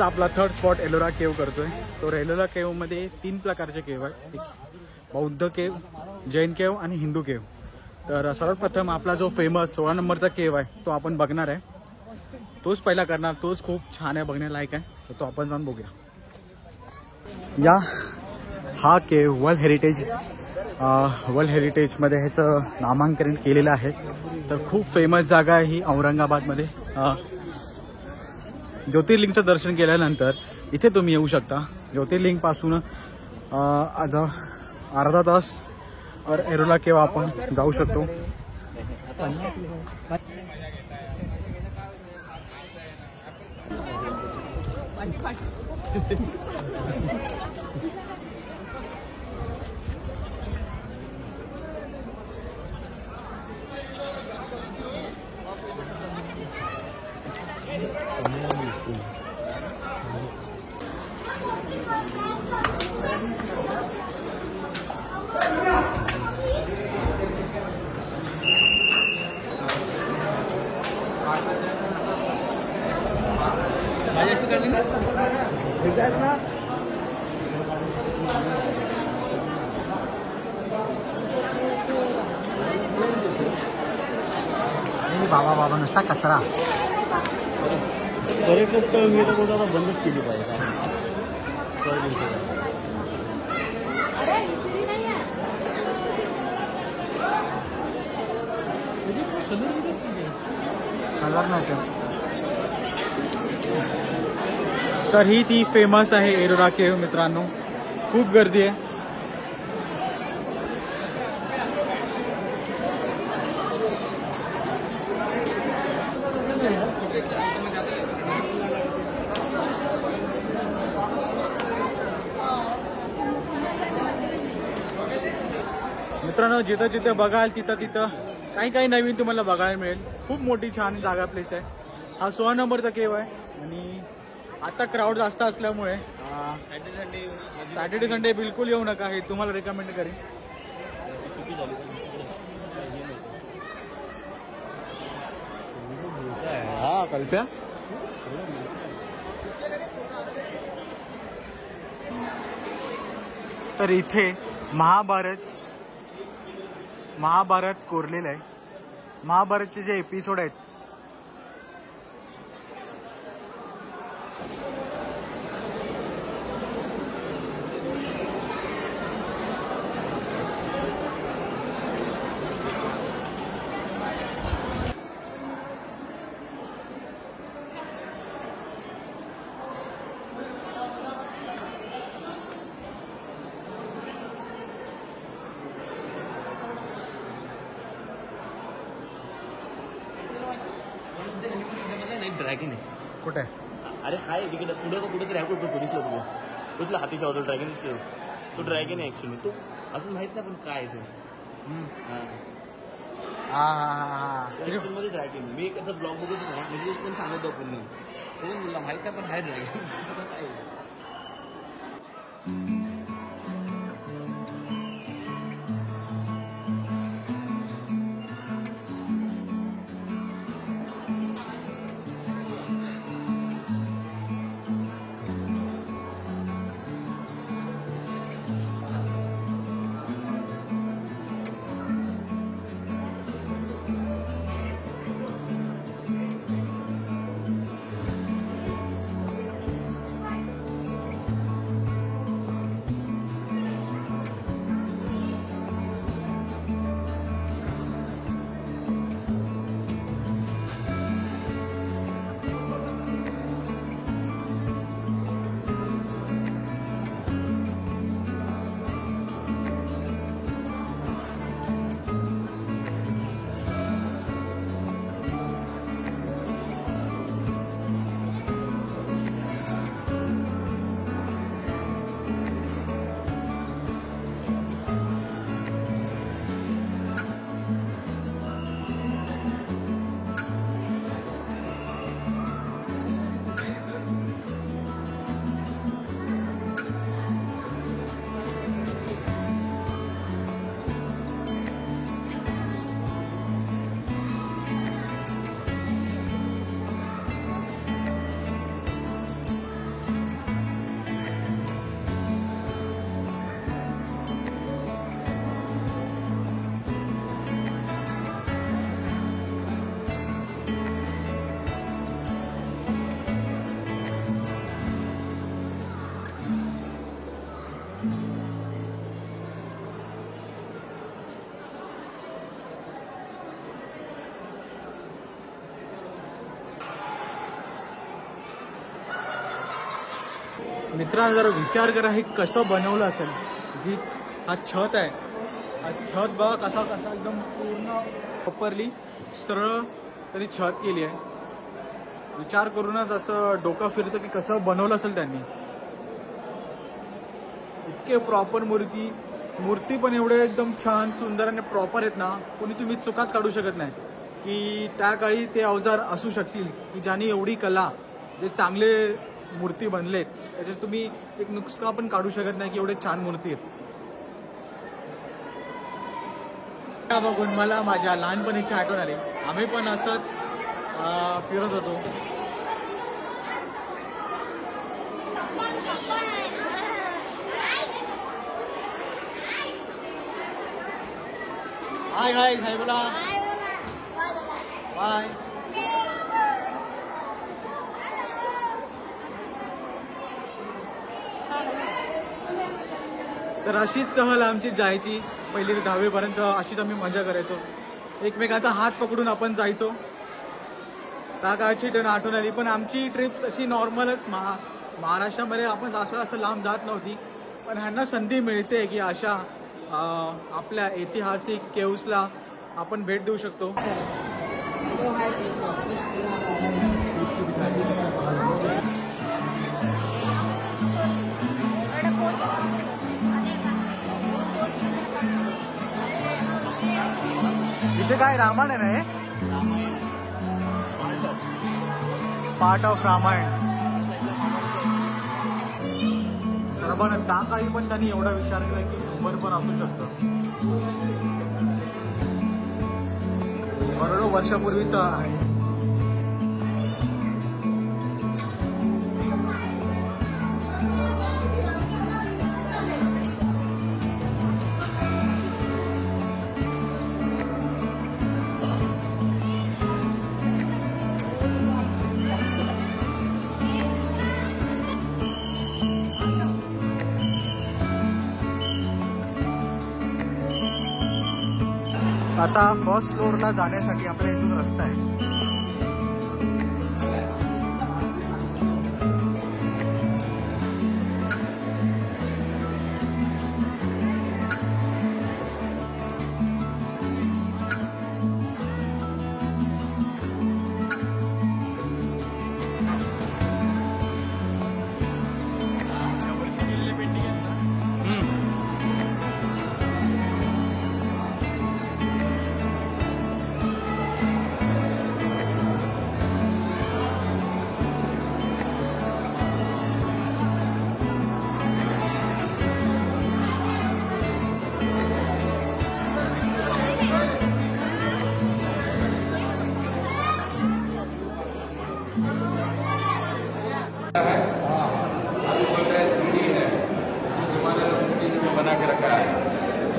आजचा आपला third spot Ellora केव करतोय. तो एलोरा केव मध्ये 3 प्रकारचे केव आहे. एक बौद्ध केव, जैन केव आणि हिंदू केव. तर सर्वप्रथम आपला जो फेमस 16 नंबरचा केव आहे तो आपण बघणार आहे. तोच पहिला करणार. तोच खूप छान आहे, बघण्यालायक आहे. तर तो आपण जाऊन बघूया. हा केव वर्ल्ड हेरिटेजमध्ये ह्याचं नामांकन केलेलं आहे. तर खूप फेमस जागा आहे ही औरंगाबादमध्ये. ज्योतिर्लिंगचं दर्शन केल्यानंतर इथे तुम्ही येऊ शकता. ज्योतिर्लिंगपासून अर्धा तास एलोरा केव आपण जाऊ शकतो. बाबा नुसता कचरा. बरेच स्थळ मी तर बोलतो आता बंदच केली पाहिजे. तर ही ती फेमस आहे एलोरा केव मित्रांनो. खूप गर्दी आहे. मित्रांनो, जिथं जिथं बघाल तिथं काही नवीन तुम्हाला बघायला मिळेल. खूप मोठी छान जागा प्लेस आहे. हा 16 नंबरचा केव आहे आणि आता क्राऊड जास्त असल्यामुळे सॅटर्डे संडे बिलकुल येऊ नका, हे तुम्हाला रेकमेंड करेन. हा कल्प्या. तर इथे महाभारत कोरलेलं आहे. महाभारतचे जे एपिसोड आहेत ड्रॅगन आहे. कुठे? अरे हाय तिकडे पुढे कुठेतरी आहे. तो दिसला तुला तुझला हातीचा होतो ड्रॅगन दिसतो. तो ड्रॅगन आहे ऍक्च्युली. तो अजून माहित नाही पण काय आहे तो. मध्ये ड्रॅगन मी एखादा ब्लॉग बघतो ना, म्हणजे पण सांगतो पूर्ण. तो मला माहित नाही पण हाय ड्रॅगन. मित्रांनो जरा विचार करा हे कसं बनवलं असेल. जी हा छत आहे, हा छत बघा कसा कसा एकदम पूर्ण प्रॉपरली सरळ त्यांनी छत केली आहे. विचार करूनच असं डोकं फिरतं की कसं बनवलं असेल त्यांनी. इतके प्रॉपर मूर्ती पण एवढे एकदम छान सुंदर आणि प्रॉपर आहेत ना, कोणी तुम्ही चुकाच काढू शकत नाही की त्या काळी ते अवजार असू शकतील की ज्याने एवढी कला, जे चांगले मूर्ती बनलेत त्याच्यात तुम्ही एक नुस्खा पण काढू शकत नाही की एवढे छान मूर्ती आहेत. त्या बघून मला माझ्या लहानपणीची आठवण आली. आम्ही पण असंच फिरत होतो. हाय हाय हाय बोला बाय. तर अशीच सहल आमची जायची पहिली ते 10वी पर्यंत. अशीच आम्ही मजा करायचो, एकमेकांचा हात पकडून आपण जायचो. त्या काळची आठवण आली. पण आमची ट्रिप्स अशी नॉर्मलच महाराष्ट्रामध्ये आपण असं लांब जात नव्हती. पण ह्यांना संधी मिळते की अशा आपल्या ऐतिहासिक केव्सला आपण भेट देऊ शकतो. इथे काय रामायण आहे, पार्ट ऑफ रामायण. बरं त्या काळी पण त्यांनी एवढा विचार केला की शंभर पण असू शकतं. बरोबर वर्षापूर्वीच आहे. आता फर्स्ट फ्लोअरला जाण्यासाठी आपल्या इथून रस्ता आहे.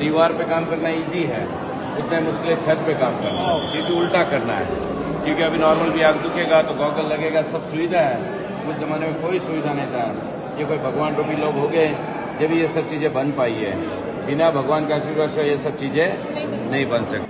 दीवार पे काम करना इजी है, उतने मुश्किल छत पे काम करना है, क्योंकि उल्टा करना है. क्योंकि अभी नॉर्मल भी आग दुखेगा तो गॉगल लगेगा, सब सुविधा है. उस जमाने में कोई सुविधा नहीं था. ये कोई भगवान रूपी लोग हो गए जब ये सब चीजें बन पाई है. बिना भगवान के आशीर्वाद से ये सब चीजें नहीं बन सकती.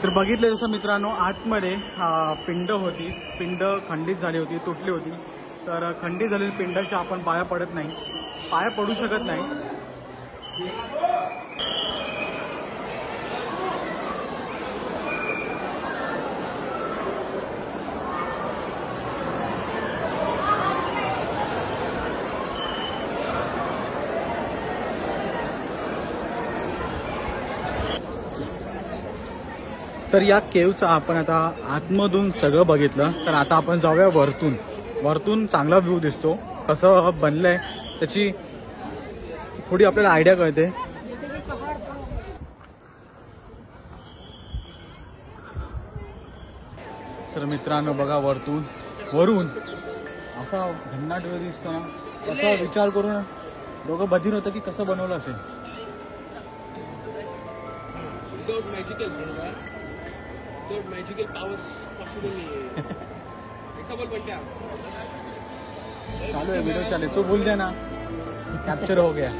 तर बघितलं जसं मित्रांनो आतमध्ये पिंड होती, पिंड खंडित झाली होती, तुटली होती. तर खंडित झालेली पिंडाच्या आपण पाया पडत नाही, पाया पडू शकत नाही. तर या केवचं आपण आता आतमधून सगळं बघितलं. तर आता आपण जाऊया वरतून. वरतून चांगला व्ह्यू दिसतो, कसं बनलंय त्याची थोडी आपल्याला आयडिया कळते. तर मित्रांनो बघा, वरून असा भन्नाट व्ह्यू दिसतो ना, असा विचार करून दोघं बधीर होतं की कसं बनवलं असेल. मैजिकल पावर्स पॉसिबल नहीं है ऐसा बोल बनते आप चालू है वीडियो चालू है, तू भूल जाना कैप्चर हो गया.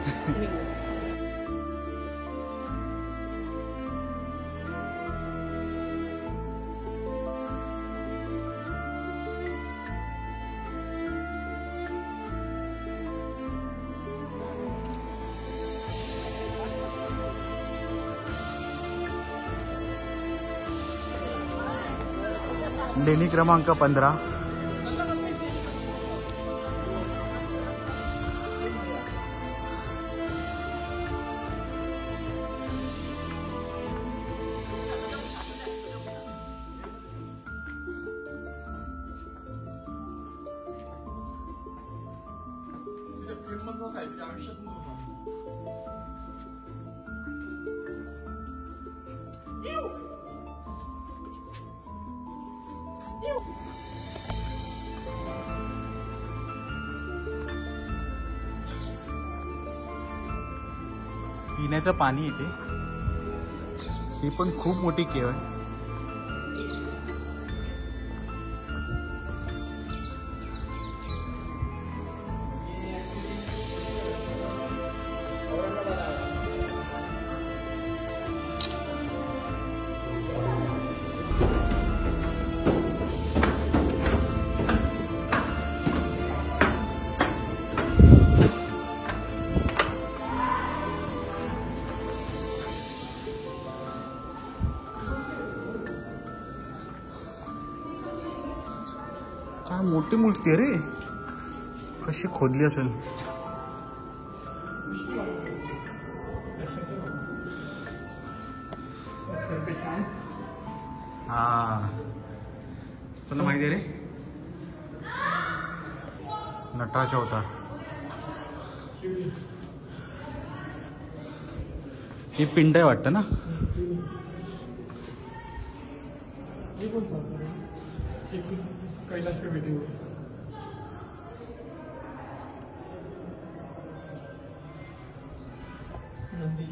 लेणी क्रमांक 15. पिण्याचं पाणी येते. ही पण खूप मोठी केव आहे. काय मोठी मूर्ती आहे रे, कशी खोदली असेल. हा तुला माहिती आहे रे, नटाचा होता. ही पिंड आहे वाटतं ना. कैलाश पे बैठे हुए नंदी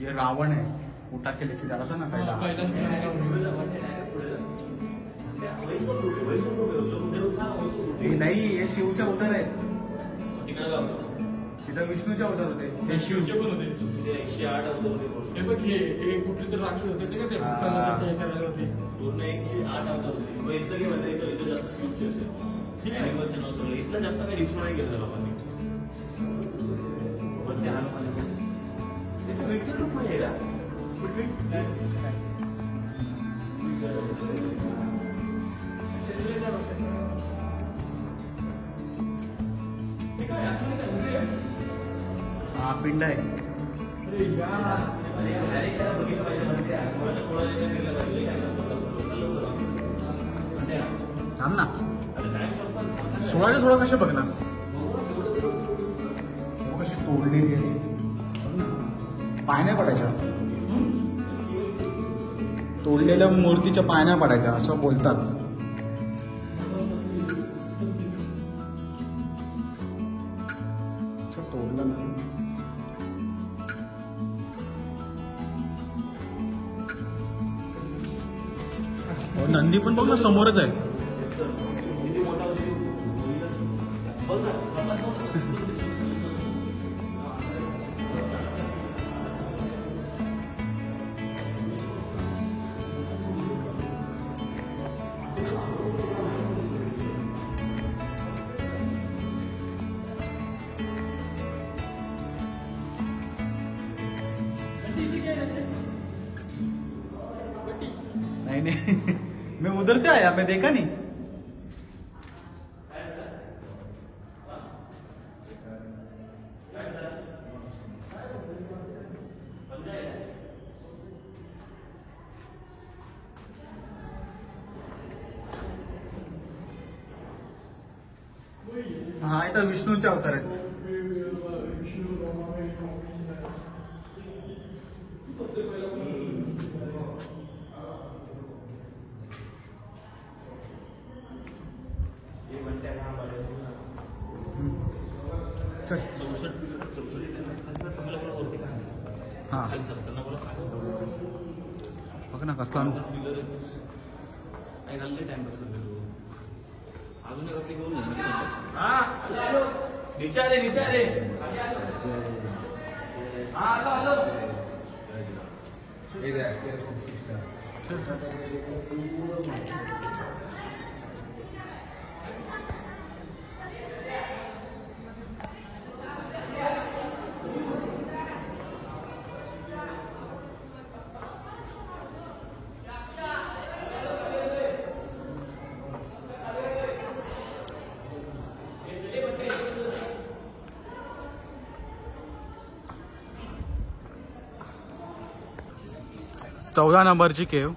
ये रावण है, उठा के लेके जा रहा था ना कैलाश. हे नाही, हे शिवचे अवतार आहेत. तिथं विष्णूचे अवतार होते. हे शिवचे पण होते. 108 होते. हे बघ, हे कुठले तर राक्षस होते ते का ते भक्तांना करायला होते. पूर्ण 108 होते. मग इथलं की म्हणजे इथं जास्त शिवचे असेल. ॲनिमल्सचे नाव सगळं इथलं जास्त काही रिस्क नाही घेतलं लोकांनी. पण ते हनुमान भेटतील लोक यायला. हा पिंड आहे. थांब ना, 16 कशा बघणार. कशी तोडलेली आहे, पाय नाही पडायच्या. तोडलेल्या मूर्तीच्या पाय नाही पडायच्या असं बोलतात. तोडलं नाही. नंदी पण बघ ना समोरच आहे. नहीं नहीं मैं उधर से आया, मैं देखा नहीं। हा इथं विष्णूचे अवतार आहेत. चल. हा बघ ना कसला नीचे आले नीचे आले. चौदा नंबरची केव.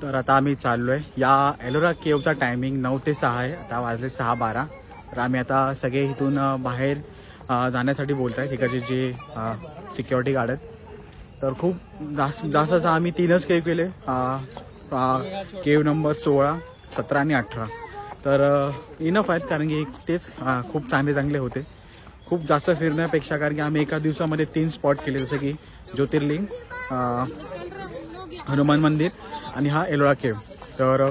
तर आता आम्ही चाललोय. या एलोरा केवचा टायमिंग 9 ते 6 आहे. आता वाजले 6:12. तर आम्ही आता सगळे इथून बाहेर जाण्यासाठी बोलत आहे. तिकडचे जे सिक्युरिटी गार्ड आहेत. तर खूप जास्त असं आम्ही 3च केव केले. केव नंबर 16, 17 आणि 18. तर इनफ आहेत, कारण की तेच खूप चांगले होते. खूप जास्त फिरण्यापेक्षा, कारण की आम्ही एका दिवसामध्ये 3 स्पॉट केले, जसं की ज्योतिर्लिंग, हनुमान मंदिर आणि हा एलोरा केव. तर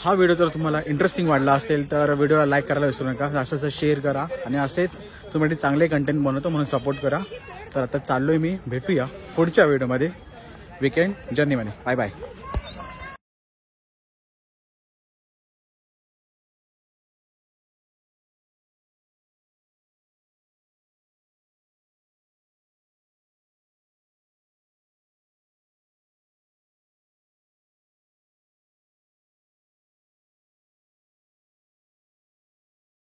हा व्हिडिओ जर तुम्हाला इंटरेस्टिंग वाटला असेल तर व्हिडिओला लाईक करायला विसरू नका. असं शेअर करा आणि असेच तुम्हाला चांगले कंटेंट बनवतो म्हणून सपोर्ट करा. तर आता चाललोय मी. भेटूया पुढच्या व्हिडिओमध्ये वीकेंड जर्नीमध्ये. Bye bye.